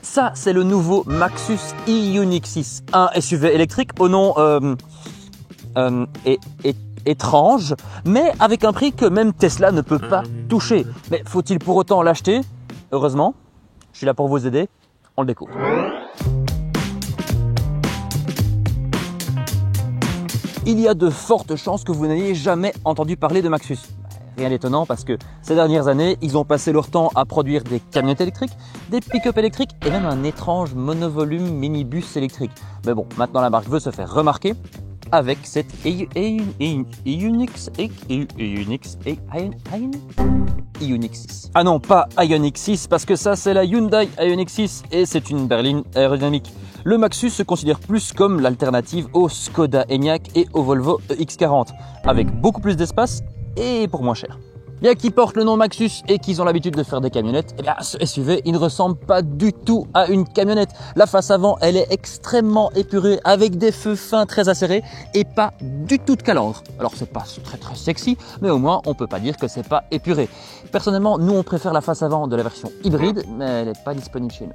Ça, c'est le nouveau Maxus e-Unix 6, un SUV électrique au nom étrange, mais avec un prix que même Tesla ne peut pas toucher. Mais faut-il pour autant l'acheter? Heureusement, je suis là pour vous aider, on le découvre. Il y a de fortes chances que vous n'ayez jamais entendu parler de Maxus. Rien d'étonnant parce que ces dernières années, ils ont passé leur temps à produire des camionnettes électriques, des pick-up électriques et même un étrange monovolume minibus électrique. Mais bon, maintenant la marque veut se faire remarquer avec cette e-Unix 6. Ah non, pas Ioniq 6 parce que ça c'est la Hyundai Ioniq 6 et c'est une berline aérodynamique. Le Maxus se considère plus comme l'alternative au Skoda Enyaq et au Volvo EX40 avec beaucoup plus d'espace et pour moins cher. Bien qu'ils portent le nom Maxus et qu'ils ont l'habitude de faire des camionnettes, eh bien ce SUV il ne ressemble pas du tout à une camionnette. La face avant elle est extrêmement épurée avec des feux fins très acérés et pas du tout de calandre. Alors c'est pas très sexy, mais au moins on peut pas dire que c'est pas épuré. Personnellement nous on préfère la face avant de la version hybride, mais elle n'est pas disponible chez nous.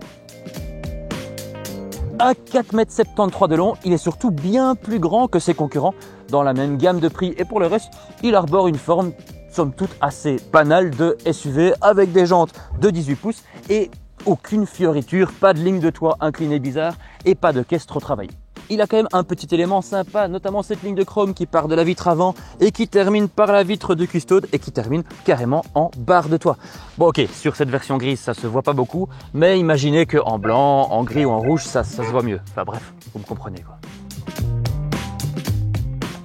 À 4,73 m de long, il est surtout bien plus grand que ses concurrents dans la même gamme de prix et pour le reste, il arbore une forme somme toute assez banale de SUV avec des jantes de 18 pouces et aucune fioriture, pas de ligne de toit inclinée bizarre et pas de caisse trop travaillée. Il a quand même un petit élément sympa, notamment cette ligne de chrome qui part de la vitre avant et qui termine par la vitre de custode et qui termine carrément en barre de toit. Bon ok, sur cette version grise ça se voit pas beaucoup, mais imaginez qu'en blanc, en gris ou en rouge ça se voit mieux. Enfin bref, vous me comprenez quoi.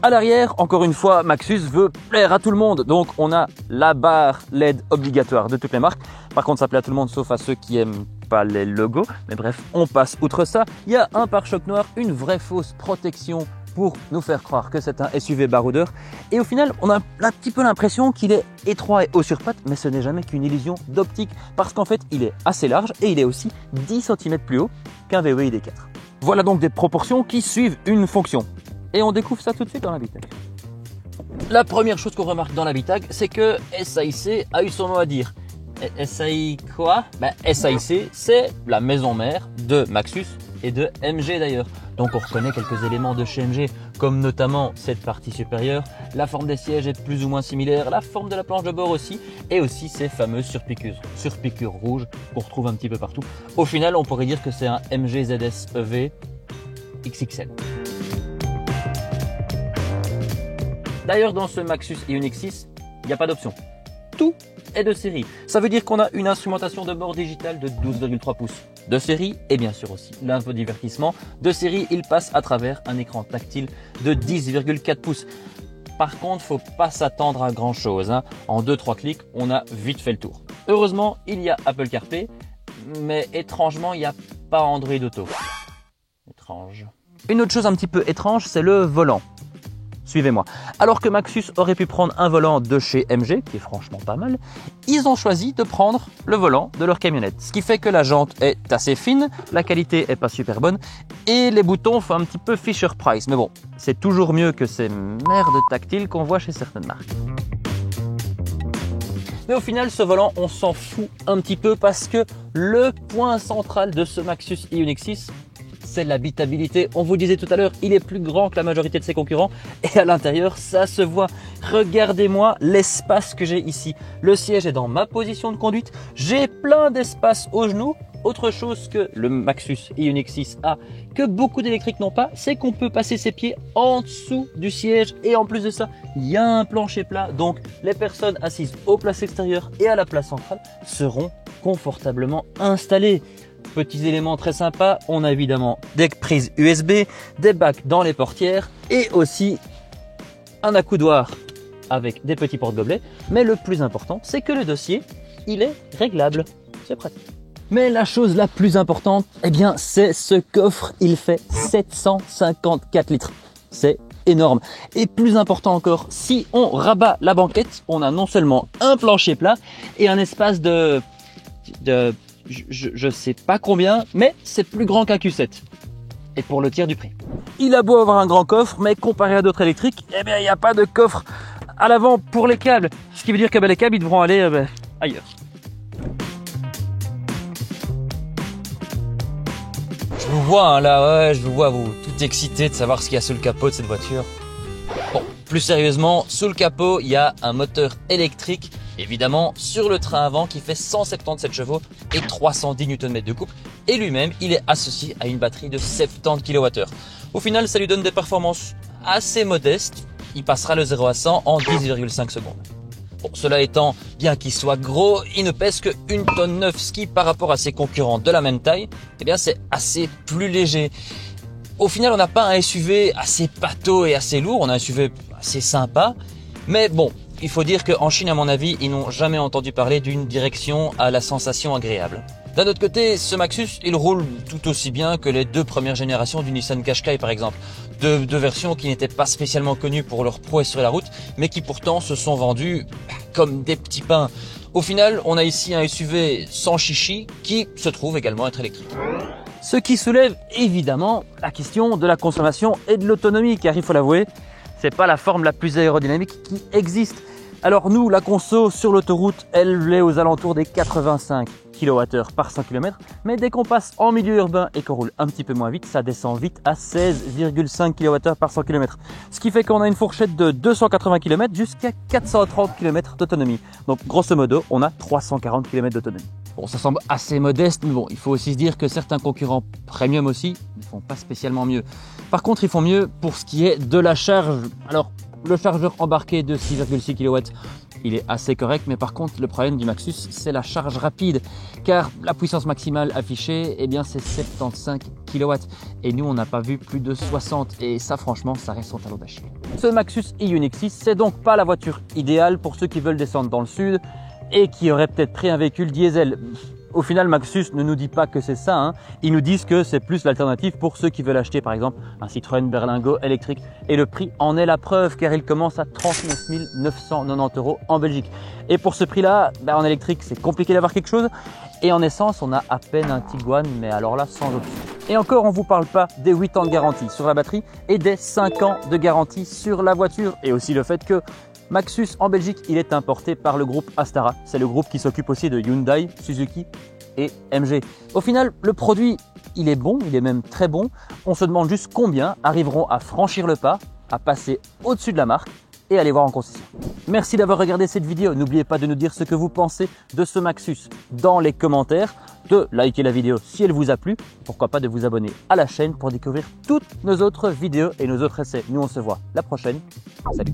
À l'arrière, encore une fois, Maxus veut plaire à tout le monde, donc on a la barre LED obligatoire de toutes les marques. Par contre, ça plaît à tout le monde sauf à ceux qui aiment pas les logos. Mais bref, on passe outre ça. Il y a un pare-choc noir, une vraie fausse protection pour nous faire croire que c'est un SUV baroudeur. Et au final, on a un petit peu l'impression qu'il est étroit et haut sur pattes, mais ce n'est jamais qu'une illusion d'optique parce qu'en fait, il est assez large et il est aussi 10 cm plus haut qu'un VW ID4. Voilà donc des proportions qui suivent une fonction. Et on découvre ça tout de suite dans l'habitacle. La première chose qu'on remarque dans l'habitacle, c'est que SAIC a eu son mot à dire. SAIC quoi? SAIC, c'est la maison mère de Maxus et de MG d'ailleurs. Donc on reconnaît quelques éléments de chez MG, comme notamment cette partie supérieure. La forme des sièges est plus ou moins similaire, la forme de la planche de bord aussi, et aussi ces fameuses surpiqûres rouges qu'on retrouve un petit peu partout. Au final, on pourrait dire que c'est un MG ZS EV XXL. D'ailleurs, dans ce Maxus e-Unix 6, il n'y a pas d'option. Tout est de série. Ça veut dire qu'on a une instrumentation de bord digitale de 12,3 pouces de série et bien sûr aussi l'infodivertissement de série. Il passe à travers un écran tactile de 10,4 pouces. Par contre, faut pas s'attendre à grand chose. En 2-3 clics, on a vite fait le tour. Heureusement, il y a Apple CarPlay, mais étrangement, il n'y a pas Android Auto. Étrange. Une autre chose un petit peu étrange, c'est le volant. Suivez-moi. Alors que Maxus aurait pu prendre un volant de chez MG, qui est franchement pas mal, ils ont choisi de prendre le volant de leur camionnette. Ce qui fait que la jante est assez fine, la qualité est pas super bonne et les boutons font un petit peu Fisher Price. Mais bon, c'est toujours mieux que ces merdes tactiles qu'on voit chez certaines marques. Mais au final, ce volant, on s'en fout un petit peu parce que le point central de ce Maxus e-Unix 6, c'est l'habitabilité. On vous disait tout à l'heure, il est plus grand que la majorité de ses concurrents et à l'intérieur, ça se voit. Regardez-moi l'espace que j'ai ici. Le siège est dans ma position de conduite. J'ai plein d'espace aux genoux. Autre chose que le Maxus e-Unix 6 a, que beaucoup d'électriques n'ont pas, c'est qu'on peut passer ses pieds en dessous du siège et en plus de ça, il y a un plancher plat. Donc les personnes assises aux places extérieures et à la place centrale seront confortablement installées. Petits éléments très sympas, on a évidemment des prises USB, des bacs dans les portières et aussi un accoudoir avec des petits porte-gobelets. Mais le plus important, c'est que le dossier, il est réglable. C'est pratique. Mais la chose la plus importante, eh bien, c'est ce coffre. Il fait 754 litres. C'est énorme. Et plus important encore, si on rabat la banquette, on a non seulement un plancher plat et un espace de je sais pas combien, mais c'est plus grand qu'un Q7. Et pour le tiers du prix. Il a beau avoir un grand coffre, mais comparé à d'autres électriques, eh bien, il n'y a pas de coffre à l'avant pour les câbles. Ce qui veut dire que les câbles, ils devront aller ailleurs. Je vous vois hein, là, ouais, je vous vois vous tout excité de savoir ce qu'il y a sous le capot de cette voiture. Bon, plus sérieusement, sous le capot, il y a un moteur électrique, évidemment, sur le train avant qui fait 177 chevaux et 310 Nm de couple. Et lui-même, il est associé à une batterie de 70 kWh. Au final, ça lui donne des performances assez modestes. Il passera le 0 à 100 en 10,5 secondes. Bon, cela étant, bien qu'il soit gros, il ne pèse que 1 tonne 9, ce qui par rapport à ses concurrents de la même taille, eh bien c'est assez plus léger. Au final, on n'a pas un SUV assez pâteau et assez lourd, on a un SUV assez sympa, mais bon, il faut dire qu'en Chine, à mon avis, ils n'ont jamais entendu parler d'une direction à la sensation agréable. D'un autre côté, ce Maxus, il roule tout aussi bien que les deux premières générations du Nissan Qashqai par exemple. Deux versions qui n'étaient pas spécialement connues pour leur prouesse sur la route, mais qui pourtant se sont vendues comme des petits pains. Au final, on a ici un SUV sans chichi qui se trouve également être électrique. Ce qui soulève évidemment la question de la consommation et de l'autonomie, car il faut l'avouer, c'est pas la forme la plus aérodynamique qui existe. Alors nous, la conso sur l'autoroute, elle est aux alentours des 85 kWh par 100 km, mais dès qu'on passe en milieu urbain et qu'on roule un petit peu moins vite, ça descend vite à 16,5 kWh par 100 km. Ce qui fait qu'on a une fourchette de 280 km jusqu'à 430 km d'autonomie. Donc grosso modo, on a 340 km d'autonomie. Bon, ça semble assez modeste, mais bon, il faut aussi se dire que certains concurrents premium aussi ne font pas spécialement mieux. Par contre, ils font mieux pour ce qui est de la charge. Alors, le chargeur embarqué de 6,6 kW, il est assez correct, mais par contre, le problème du Maxus, c'est la charge rapide, car la puissance maximale affichée, eh bien, c'est 75 kW. Et nous, on n'a pas vu plus de 60, et ça, franchement, ça reste son talon d'Achille. Ce Maxus e-Unix 6, c'est donc pas la voiture idéale pour ceux qui veulent descendre dans le sud et qui auraient peut-être pris un véhicule diesel. Au final, Maxus ne nous dit pas que c'est ça, hein. Ils nous disent que c'est plus l'alternative pour ceux qui veulent acheter par exemple un Citroën Berlingo électrique. Et le prix en est la preuve car il commence à 39 990 € en Belgique. Et pour ce prix-là, en électrique, c'est compliqué d'avoir quelque chose. Et en essence, on a à peine un Tiguan, mais alors là, sans option. Et encore, on ne vous parle pas des 8 ans de garantie sur la batterie et des 5 ans de garantie sur la voiture. Et aussi le fait que Maxus en Belgique, il est importé par le groupe Astara. C'est le groupe qui s'occupe aussi de Hyundai, Suzuki et MG. Au final, le produit, il est bon, il est même très bon. On se demande juste combien arriveront à franchir le pas, à passer au-dessus de la marque et à aller voir en concession. Merci d'avoir regardé cette vidéo. N'oubliez pas de nous dire ce que vous pensez de ce Maxus dans les commentaires, de liker la vidéo si elle vous a plu, pourquoi pas de vous abonner à la chaîne pour découvrir toutes nos autres vidéos et nos autres essais. Nous, on se voit la prochaine. Salut!